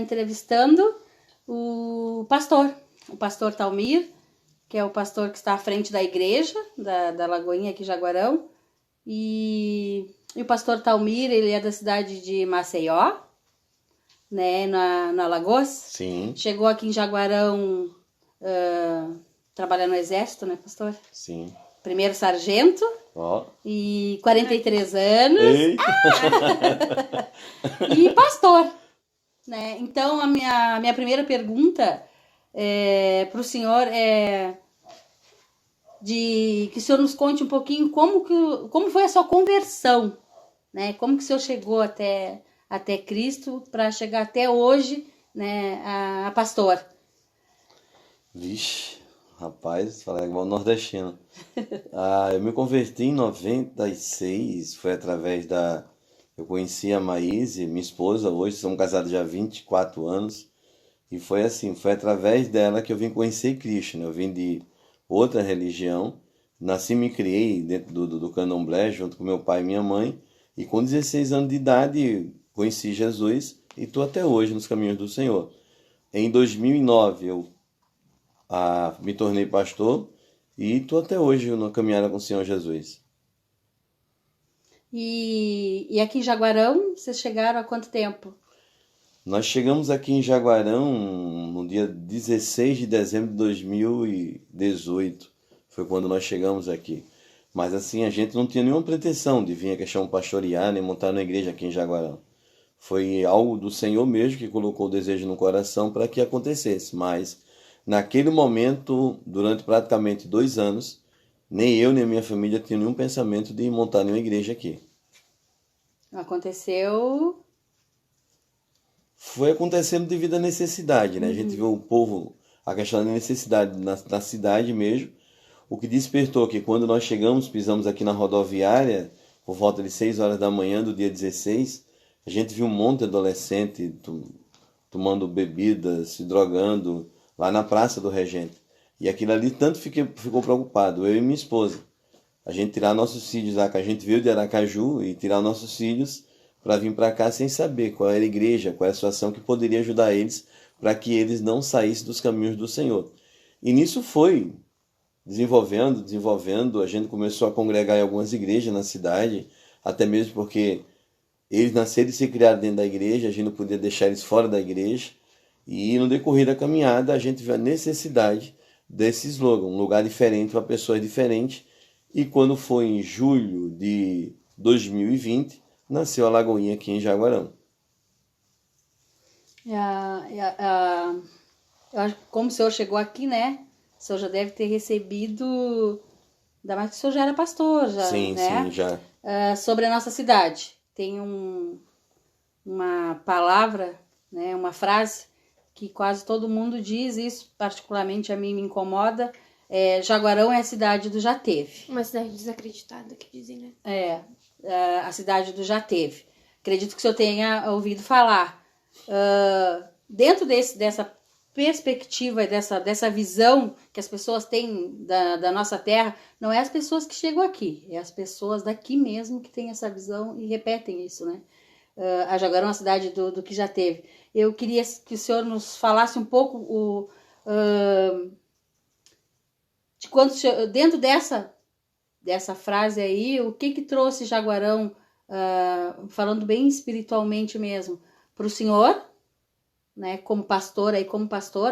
Entrevistando o pastor Talmir, que é o pastor que está à frente da igreja da Lagoinha aqui em Jaguarão. E o pastor Talmir, ele é da cidade de Maceió, né, na Alagoas. Sim. Chegou aqui em Jaguarão trabalhando no exército, né, pastor? Sim. Primeiro sargento. Ó. E 43 anos. Eita. E pastor. Né? Então, a minha primeira pergunta para o senhor é que o senhor nos conte um pouquinho como foi a sua conversão, né? Como que o senhor chegou até Cristo para chegar até hoje, né, a pastor. Vixe, rapaz, falar igual nordestino. Eu me converti em 96, foi através eu conheci a Maíse, minha esposa, hoje somos casados já há 24 anos, e foi assim, foi através dela que eu vim conhecer Cristo, né? Eu vim de outra religião, nasci e me criei dentro do candomblé, junto com meu pai e minha mãe, e com 16 anos de idade conheci Jesus e estou até hoje nos caminhos do Senhor. Em 2009 eu me tornei pastor e estou até hoje na caminhada com o Senhor Jesus. E aqui em Jaguarão, vocês chegaram há quanto tempo? Nós chegamos aqui em Jaguarão no dia 16 de dezembro de 2018. Foi quando nós chegamos aqui. Mas assim, a gente não tinha nenhuma pretensão de vir a questão pastorear, nem montar uma igreja aqui em Jaguarão. Foi algo do Senhor mesmo que colocou o desejo no coração para que acontecesse. Mas naquele momento, durante praticamente 2 anos, nem eu nem a minha família tinham nenhum pensamento de montar nenhuma igreja aqui. Aconteceu? Foi acontecendo devido à necessidade, né? A gente viu o povo, a questão da necessidade na cidade mesmo. O que despertou que quando nós chegamos, pisamos aqui na rodoviária, por volta de 6 horas da manhã do dia 16, a gente viu um monte de adolescente tomando bebida, se drogando, lá na Praça do Regente. E aquilo ali tanto ficou preocupado, eu e minha esposa. A gente tirar nossos filhos lá, que a gente veio de Aracaju, e tirar nossos filhos para vir para cá sem saber qual era a igreja, qual era a situação que poderia ajudar eles para que eles não saíssem dos caminhos do Senhor. E nisso foi desenvolvendo, a gente começou a congregar em algumas igrejas na cidade, até mesmo porque eles nasceram e se criaram dentro da igreja, a gente não podia deixar eles fora da igreja. E no decorrer da caminhada, a gente viu a necessidade desse slogan, um lugar diferente para pessoas diferentes. E quando foi em julho de 2020, nasceu a Lagoinha aqui em Jaguarão. Eu acho que como o senhor chegou aqui, né? O senhor já deve ter recebido, ainda mais que o senhor já era pastor, já, sim, né? Sim, já. Sobre a nossa cidade. Tem uma palavra, né? Uma frase que quase todo mundo diz, isso particularmente a mim me incomoda. Jaguarão é a cidade do já teve. Uma cidade desacreditada, que dizem, né? A cidade do já teve. Acredito que o senhor tenha ouvido falar. Dentro dessa perspectiva, dessa visão que as pessoas têm da nossa terra, não é as pessoas que chegam aqui, é as pessoas daqui mesmo que têm essa visão e repetem isso, né? A Jaguarão é uma cidade do que já teve. Eu queria que o senhor nos falasse um pouco de quando, dentro dessa frase aí, o que trouxe Jaguarão, falando bem espiritualmente mesmo, para o senhor, né, como pastor,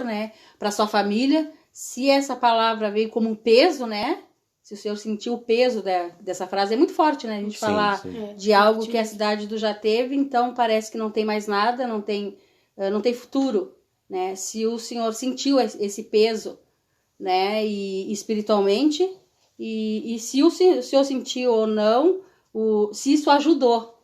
né, para sua família, se essa palavra veio como um peso, né, se o senhor sentiu o peso dessa frase, é muito forte, né, a gente falar de algo que a cidade do já teve, então parece que não tem mais nada, não tem futuro, né, se o senhor sentiu esse peso, né, e espiritualmente, e se o senhor sentiu ou não, se isso ajudou,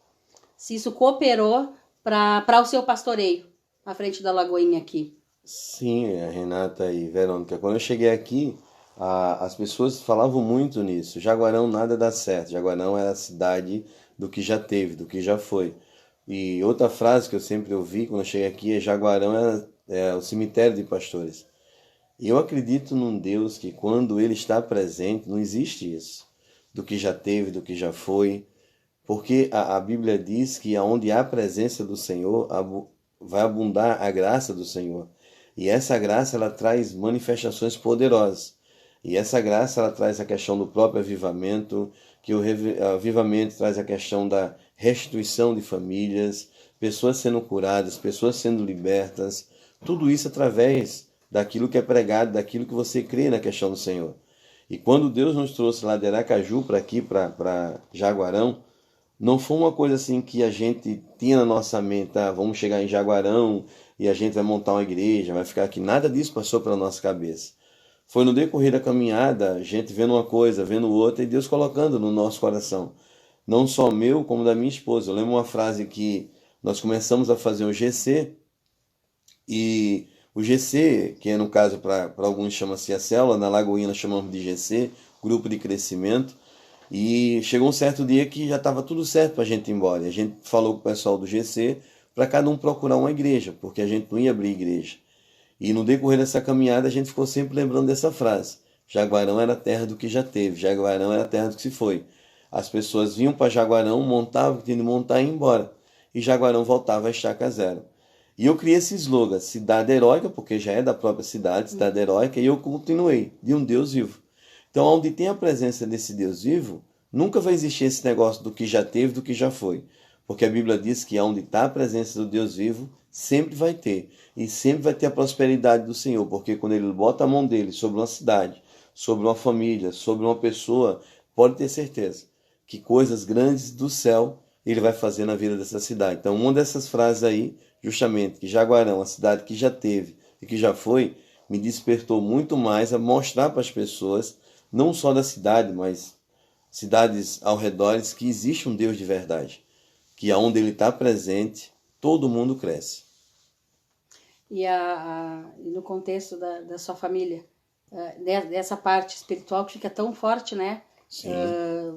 se isso cooperou para o seu pastoreio à frente da Lagoinha aqui. Sim, Renata e Verônica, quando eu cheguei aqui, as pessoas falavam muito nisso. Jaguarão nada dá certo, Jaguarão é a cidade do que já teve, do que já foi. E outra frase que eu sempre ouvi quando eu cheguei aqui é: Jaguarão é o cemitério de pastores. E eu acredito num Deus que quando Ele está presente, não existe isso, do que já teve, do que já foi, porque a Bíblia diz que onde há a presença do Senhor, vai abundar a graça do Senhor. E essa graça, ela traz manifestações poderosas. E essa graça, ela traz a questão do próprio avivamento, que o avivamento traz a questão da restituição de famílias, pessoas sendo curadas, pessoas sendo libertas, tudo isso através daquilo que é pregado, daquilo que você crê na questão do Senhor. E quando Deus nos trouxe lá de Aracaju para aqui, para Jaguarão, não foi uma coisa assim que a gente tinha na nossa mente, vamos chegar em Jaguarão e a gente vai montar uma igreja, vai ficar aqui. Nada disso passou pela nossa cabeça. Foi no decorrer da caminhada, a gente vendo uma coisa, vendo outra, e Deus colocando no nosso coração. Não só meu, como da minha esposa. Eu lembro uma frase que nós começamos a fazer um GC, e o GC, que é no caso para alguns chama-se a célula, na Lagoinha nós chamamos de GC, Grupo de Crescimento, e chegou um certo dia que já estava tudo certo para a gente ir embora. E a gente falou com o pessoal do GC para cada um procurar uma igreja, porque a gente não ia abrir igreja. E no decorrer dessa caminhada a gente ficou sempre lembrando dessa frase: Jaguarão era a terra do que já teve, Jaguarão era a terra do que se foi. As pessoas vinham para Jaguarão, montavam, tinham de montar e ir embora. E Jaguarão voltava a estaca zero. E eu criei esse slogan, cidade heróica, porque já é da própria cidade, cidade heróica, e eu continuei, de um Deus vivo. Então, onde tem a presença desse Deus vivo, nunca vai existir esse negócio do que já teve, do que já foi. Porque a Bíblia diz que onde está a presença do Deus vivo, sempre vai ter. E sempre vai ter a prosperidade do Senhor, porque quando Ele bota a mão dele sobre uma cidade, sobre uma família, sobre uma pessoa, pode ter certeza que coisas grandes do céu Ele vai fazer na vida dessa cidade. Então, uma dessas frases aí, justamente, que Jaguarão, a cidade que já teve e que já foi, me despertou muito mais a mostrar para as pessoas, não só da cidade, mas cidades ao redor, que existe um Deus de verdade, que aonde Ele está presente, todo mundo cresce. E no contexto da sua família, dessa parte espiritual que fica tão forte, né?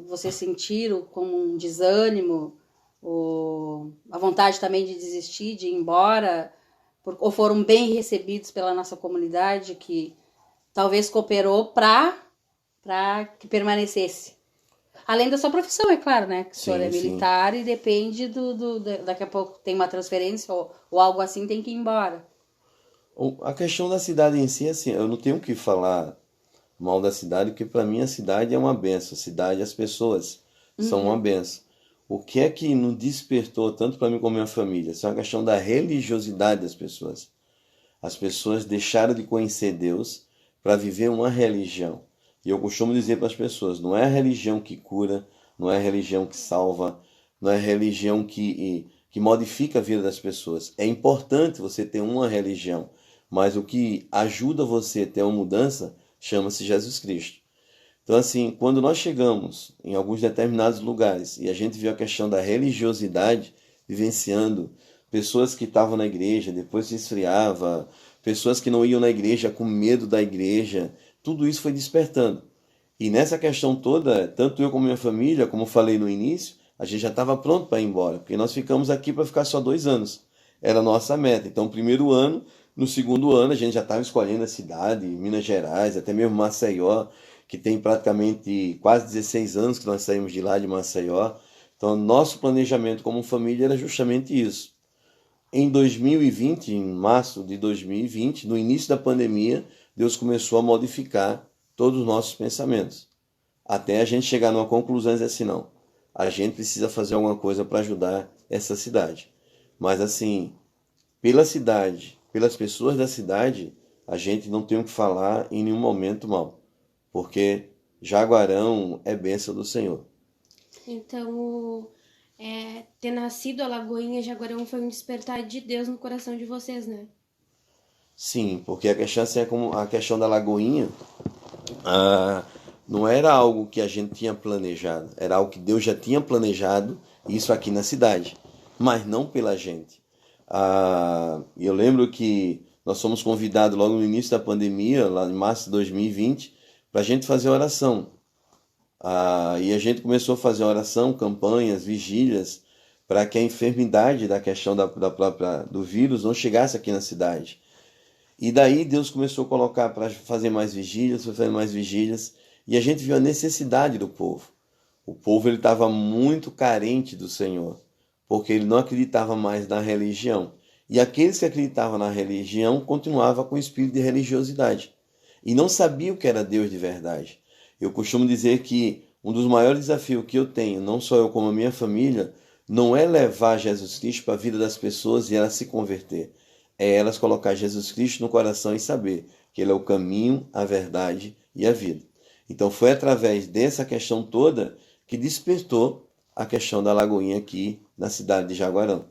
Vocês sentiram como um desânimo, a vontade também de desistir, de ir embora, ou foram bem recebidos pela nossa comunidade, que talvez cooperou para que permanecesse? Além da sua profissão, é claro, né? Que o senhor é militar e depende daqui a pouco tem uma transferência ou algo assim, tem que ir embora. A questão da cidade em si, assim, eu não tenho que falar mal da cidade, porque para mim a cidade é uma benção. A cidade, as pessoas são uma benção. O que é que nos despertou, tanto para mim como a minha família? Isso é uma questão da religiosidade das pessoas. As pessoas deixaram de conhecer Deus para viver uma religião. E eu costumo dizer para as pessoas, não é a religião que cura, não é a religião que salva, não é a religião que modifica a vida das pessoas. É importante você ter uma religião, mas o que ajuda você a ter uma mudança chama-se Jesus Cristo. Então, assim, quando nós chegamos em alguns determinados lugares e a gente viu a questão da religiosidade vivenciando, pessoas que estavam na igreja, depois se esfriava, pessoas que não iam na igreja com medo da igreja, tudo isso foi despertando. E nessa questão toda, tanto eu como minha família, como eu falei no início, a gente já estava pronto para ir embora, porque nós ficamos aqui para ficar só 2 anos. Era a nossa meta. Então, primeiro ano, no segundo ano, a gente já estava escolhendo a cidade, Minas Gerais, até mesmo Maceió, que tem praticamente quase 16 anos que nós saímos de lá, de Maceió. Então, nosso planejamento como família era justamente isso. Em 2020, em março de 2020, no início da pandemia, Deus começou a modificar todos os nossos pensamentos. Até a gente chegar numa conclusão e dizer assim, não, a gente precisa fazer alguma coisa para ajudar essa cidade. Mas assim, pela cidade, pelas pessoas da cidade, a gente não tem o que falar em nenhum momento mal. Porque Jaguarão é bênção do Senhor. Então, ter nascido a Lagoinha Jaguarão foi um despertar de Deus no coração de vocês, né? Sim, porque a questão, assim, é como a questão da Lagoinha, não era algo que a gente tinha planejado, era algo que Deus já tinha planejado, isso aqui na cidade, mas não pela gente. Eu lembro que nós fomos convidados logo no início da pandemia, lá em março de 2020, para a gente fazer oração. E a gente começou a fazer oração, campanhas, vigílias, para que a enfermidade da questão do vírus não chegasse aqui na cidade. E daí Deus começou a colocar para fazer mais vigílias, e a gente viu a necessidade do povo. O povo estava muito carente do Senhor, porque ele não acreditava mais na religião. E aqueles que acreditavam na religião continuavam com o espírito de religiosidade e não sabiam o que era Deus de verdade. Eu costumo dizer que um dos maiores desafios que eu tenho, não só eu como a minha família, não é levar Jesus Cristo para a vida das pessoas e elas se converter. É elas colocar Jesus Cristo no coração e saber que Ele é o caminho, a verdade e a vida. Então foi através dessa questão toda que despertou a questão da Lagoinha aqui na cidade de Jaguarão.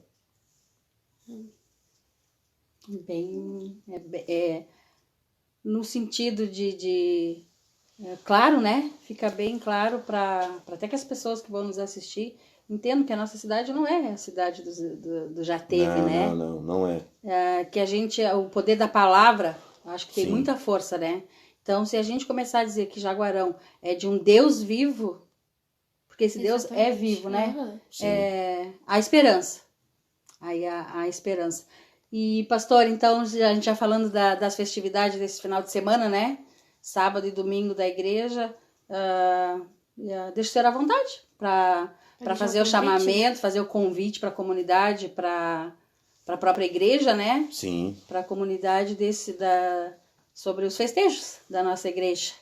No sentido claro, né? Fica bem claro para até que as pessoas que vão nos assistir entendam que a nossa cidade não é a cidade do já teve, né? Não é. Que a gente, o poder da palavra, acho que tem Sim. muita força, né? Então, se a gente começar a dizer que Jaguarão é de um Deus vivo, porque esse Deus é vivo, né? A esperança. Aí a esperança. E, pastor, então, a gente já falando das festividades desse final de semana, né? Sábado e domingo da igreja. Deixa o senhor à vontade para fazer o chamamento, fazer o convite para a comunidade, para a própria igreja, né? Sim. Para a comunidade sobre os festejos da nossa igreja.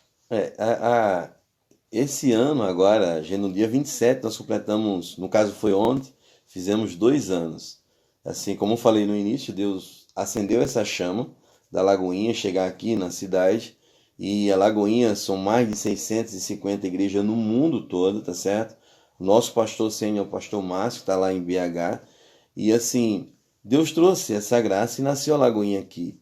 Esse ano agora, no dia 27, nós completamos, no caso foi ontem, fizemos 2 anos. Assim, como eu falei no início, Deus acendeu essa chama da Lagoinha chegar aqui na cidade. E a Lagoinha são mais de 650 igrejas no mundo todo, tá certo? O nosso pastor sênior, o pastor Márcio, está lá em BH. E assim, Deus trouxe essa graça e nasceu a Lagoinha aqui.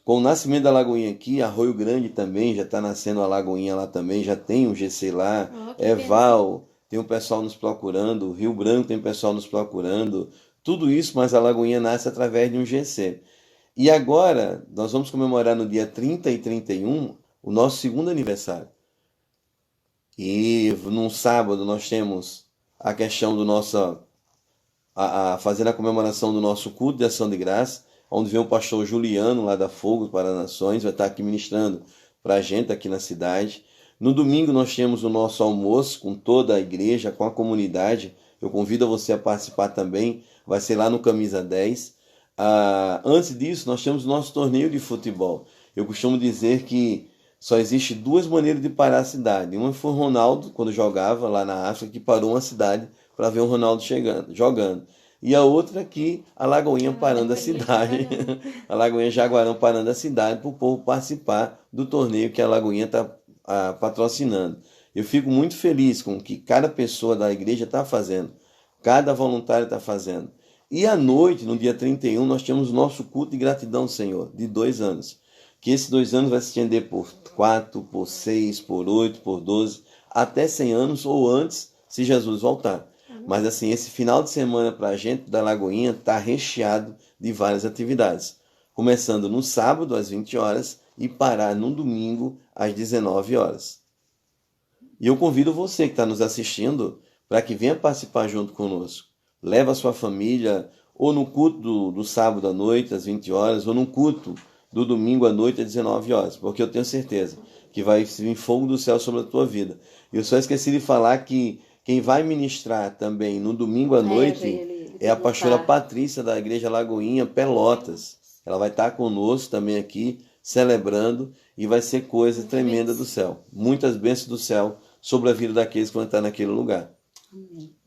Com o nascimento da Lagoinha aqui, Arroio Grande também, já está nascendo a Lagoinha lá também, já tem um GC lá, Eval, tem um pessoal nos procurando, Rio Branco tem um pessoal nos procurando, tudo isso, mas a Lagoinha nasce através de um GC. E agora, nós vamos comemorar no dia 30 e 31 o nosso 2º aniversário. E num sábado nós temos a questão do nosso, fazendo a comemoração do nosso culto de ação de graça, onde vem o pastor Juliano, lá da Fogo para as Nações, vai estar aqui ministrando para a gente aqui na cidade. No domingo nós temos o nosso almoço com toda a igreja, com a comunidade. Eu convido você a participar também, vai ser lá no Camisa 10. Antes disso, nós temos o nosso torneio de futebol. Eu costumo dizer que só existe 2 maneiras de parar a cidade. Uma foi o Ronaldo, quando jogava lá na África, que parou uma cidade para ver o Ronaldo jogando. E a outra aqui, a Lagoinha parando a cidade. A Lagoinha Jaguarão parando a cidade para o povo participar do torneio que a Lagoinha está patrocinando. Eu fico muito feliz com o que cada pessoa da igreja está fazendo. Cada voluntário está fazendo. E à noite, no dia 31, nós temos o nosso culto de gratidão, Senhor, de 2 anos. Que esses 2 anos vai se estender por 4, por 6, por 8, por 12, até 100 anos ou antes, se Jesus voltar. Mas assim, esse final de semana para a gente da Lagoinha está recheado de várias atividades. Começando no sábado, às 20 horas, e parar no domingo, às 19 horas. E eu convido você que está nos assistindo para que venha participar junto conosco. Leva a sua família, ou no culto do sábado à noite, às 20 horas, ou no culto do domingo à noite, às 19 horas, porque eu tenho certeza que vai vir fogo do céu sobre a tua vida. Eu só esqueci de falar que quem vai ministrar também no domingo à noite é a pastora Patrícia, da Igreja Lagoinha, Pelotas. Ela vai estar conosco também aqui, celebrando, e vai ser coisa tremenda do céu. Muitas bênçãos do céu sobre a vida daqueles que vão estar naquele lugar. Amém.